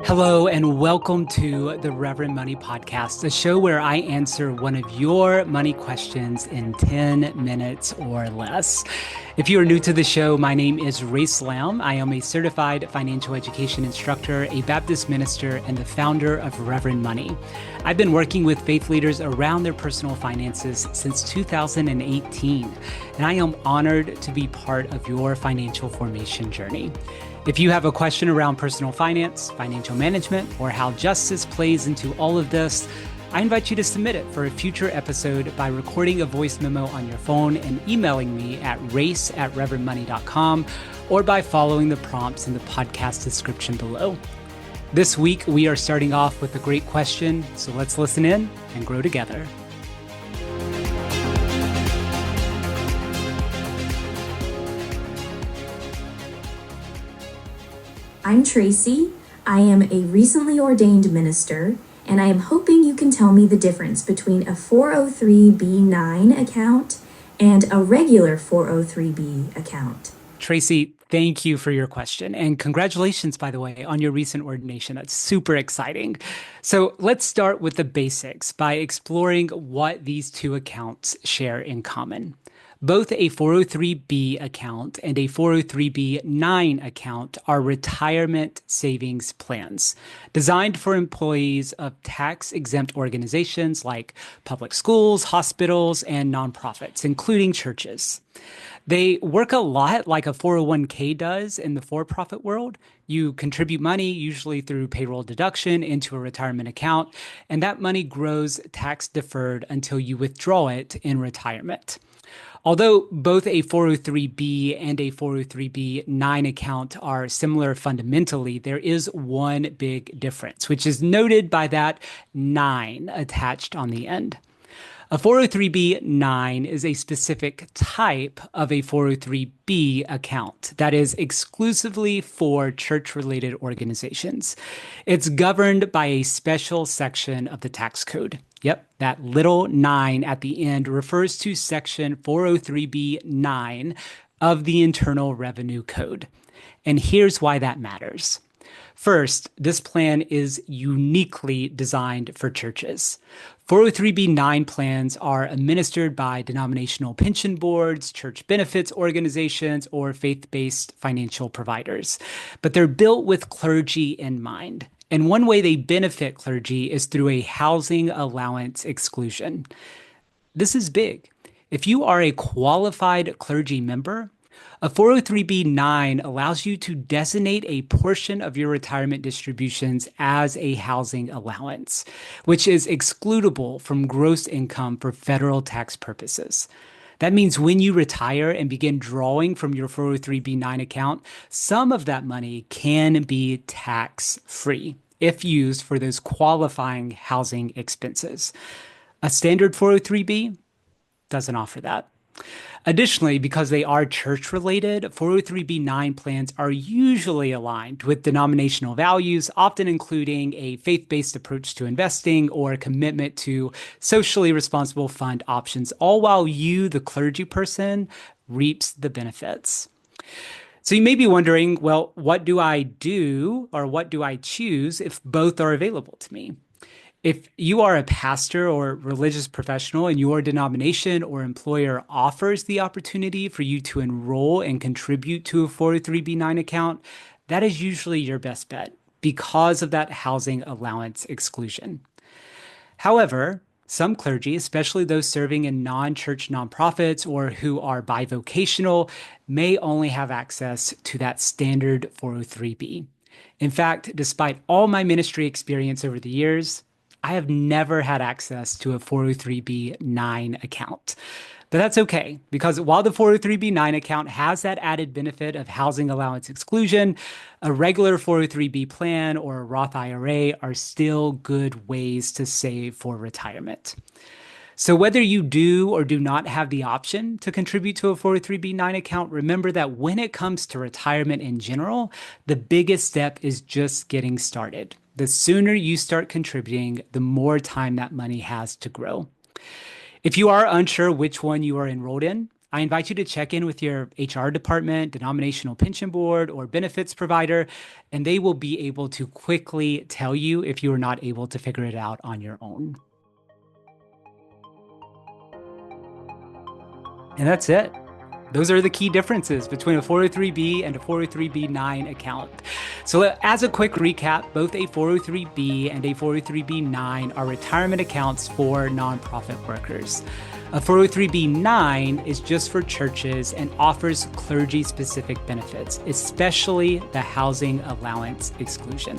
Hello, and welcome to the Reverend Money Podcast, a show where I answer one of your money questions in 10 minutes or less. If you are new to the show, my name is Race Lamb. I am a certified financial education instructor, a Baptist minister, and the founder of Reverend Money. I've been working with faith leaders around their personal finances since 2018, and I am honored to be part of your financial formation journey. If you have a question around personal finance, financial management, or how justice plays into all of this, I invite you to submit it for a future episode by recording a voice memo on your phone and emailing me at race@reverendmoney.com or by following the prompts in the podcast description below. This week, we are starting off with a great question, so let's listen in and grow together. I'm Tracy. I am a recently ordained minister, and I am hoping you can tell me the difference between a 403(b)(9 account and a regular 403(b) account. Tracy, thank you for your question. And congratulations, by the way, on your recent ordination. That's super exciting. So let's start with the basics by exploring what these two accounts share in common. Both a 403(b) account and a 403(b)(9 account are retirement savings plans designed for employees of tax-exempt organizations like public schools, hospitals, and nonprofits, including churches. They work a lot like a 401(k) does in the for-profit world. You contribute money, usually through payroll deduction, into a retirement account, and that money grows tax-deferred until you withdraw it in retirement. Although both a 403(b) and a 403(b)(9 account are similar fundamentally, there is one big difference, which is noted by that 9 attached on the end. A 403(b)(9 is a specific type of a 403(b) account that is exclusively for church-related organizations. It's governed by a special section of the tax code. Yep, that little 9 at the end refers to section 403(b)(9 of the Internal Revenue Code. And here's why that matters. First, this plan is uniquely designed for churches. 403(b)(9 plans are administered by denominational pension boards, church benefits organizations, or faith-based financial providers. But they're built with clergy in mind. And one way they benefit clergy is through a housing allowance exclusion. This is big. If you are a qualified clergy member, a 403(b)(9 allows you to designate a portion of your retirement distributions as a housing allowance, which is excludable from gross income for federal tax purposes. That means when you retire and begin drawing from your 403(b)(9 account, some of that money can be tax-free if used for those qualifying housing expenses. A standard 403(b) doesn't offer that. Additionally, because they are church-related, 403(b)(9 plans are usually aligned with denominational values, often including a faith-based approach to investing or a commitment to socially responsible fund options, all while you, the clergy person, reaps the benefits. So you may be wondering, well, what do I do or what do I choose if both are available to me? If you are a pastor or religious professional and your denomination or employer offers the opportunity for you to enroll and contribute to a 403(b)(9 account, that is usually your best bet because of that housing allowance exclusion. However, some clergy, especially those serving in non-church nonprofits or who are bivocational, may only have access to that standard 403(b). In fact, despite all my ministry experience over the years, I have never had access to a 403(b)(9 account. But that's okay, because while the 403(b)(9 account has that added benefit of housing allowance exclusion, a regular 403(b) plan or a Roth IRA are still good ways to save for retirement. So whether you do or do not have the option to contribute to a 403(b)(9 account, remember that when it comes to retirement in general, the biggest step is just getting started. The sooner you start contributing, the more time that money has to grow. If you are unsure which one you are enrolled in, I invite you to check in with your HR department, denominational pension board, or benefits provider, and they will be able to quickly tell you if you are not able to figure it out on your own. And that's it. Those are the key differences between a 403b and a 403b9 account. So as a quick recap, both a 403b and a 403b9 are retirement accounts for nonprofit workers. A 403b9 is just for churches and offers clergy-specific benefits, especially the housing allowance exclusion.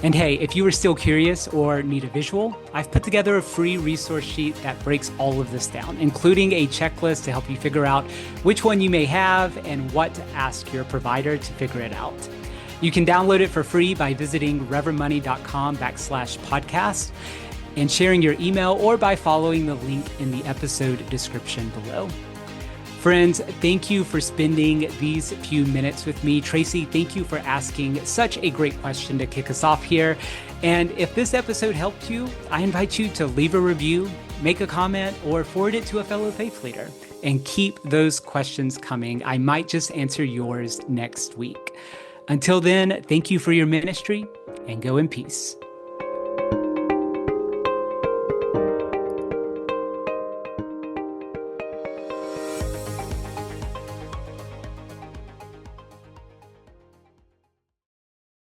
And hey, if you are still curious or need a visual, I've put together a free resource sheet that breaks all of this down, including a checklist to help you figure out which one you may have and what to ask your provider to figure it out. You can download it for free by visiting reverendmoney.com/podcast and sharing your email, or by following the link in the episode description below. Friends, thank you for spending these few minutes with me. Tracy, thank you for asking such a great question to kick us off here. And if this episode helped you, I invite you to leave a review, make a comment, or forward it to a fellow faith leader. And keep those questions coming. I might just answer yours next week. Until then, thank you for your ministry, and go in peace.